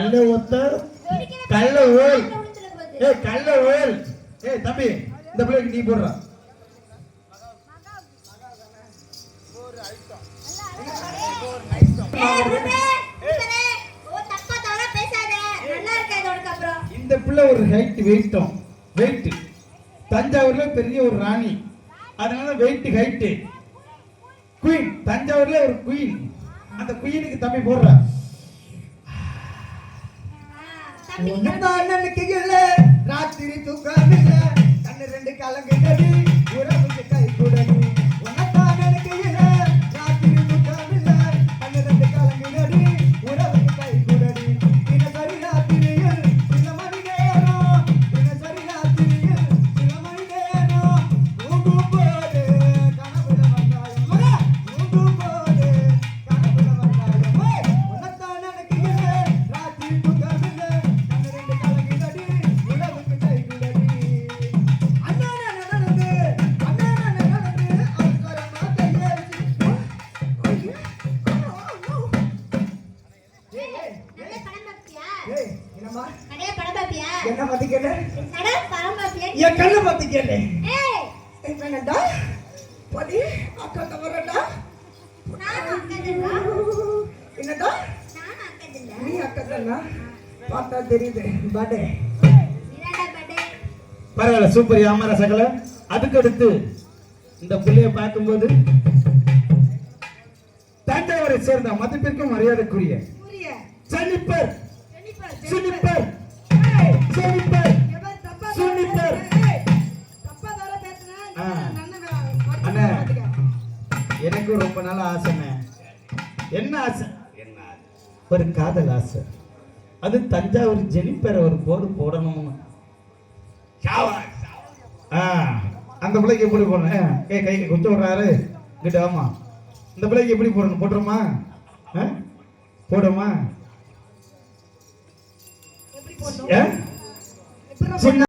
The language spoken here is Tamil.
கல்ல ஒத்த கல்ல ஓல். கல்ல ஓல். தம்பி இந்த பிள்ளைக்கு நீ போடுற. இந்த பிள்ளை ஒரு ஹைட் வெயிட்டும் வெயிட். தஞ்சாவூர்ல பெரிய ஒரு ராணி, அதனால வெயிட் ஹைட். குயின், தஞ்சாவூர்ல ஒரு குயின். அந்த குயினுக்கு தம்பி போடுற. ராத்திரி தூக்கம் இல்ல, கண்ணு ரெண்டு கலங்குதடி, உறவுக்கு கை கூடடி. உனத்தான் நினைக்கையில ராத்திரி தூக்கம் இல்ல, கண்ணு ரெண்டு கலங்குதடி, உறவுக்கு கை கூடடி. தினசரி ராத்திரியில் சில மணி நேரம், தினசரி ராத்திரியில் சில மணி நேரம், தூங்கும் போது கனவுல வந்தாயம்மா, தூங்கும் போது கனவுல வந்தாயம்மா. உனத்தான் நினைக்கையில ராத்திரி தூக்கம் இல்ல, கண்ணு ரெண்டு கலங்குதடி, உறவுக்கு கை கூடடி. அண்ணான நடந்து அவசரமா கையெழுத்து. என்னம்மா என்ன பத்தி கேட்ட? என் கண்ணை பத்தி கேட்ட. என்னடா படி அக்கா தவறடா. என்னடா நீ அக்கா தானா? பார்த்தா தெரியுது. படே பரவாயில்ல, சூப்பர் யாமர சகல. அதுக்கு அடுத்து இந்த பிள்ளைய பார்க்கும்போது தஞ்சாவூரை சேர்ந்த மதிப்பிற்கும் மரியாதைக்குரிய ஜெனிஃபர் ஜெனிஃபர் ஜெனிஃபர் ஜெனிஃபர். அண்ணா, எனக்கு ரொம்ப நாள் ஆசைண்ணே. என்ன ஆசை? ஒரு காதல் ஆசை. அது தஞ்சாவூர் ஜெனிஃபர் ஒரு போடு போடணும்னு. அந்த பிள்ளைக்கு எப்படி போடணும்? கை கொஞ்சம் விடுறாரு கிட்ட. ஆமா, இந்த பிள்ளைக்கு எப்படி போடணும்? போட்டுருமா? போடுமா? சின்ன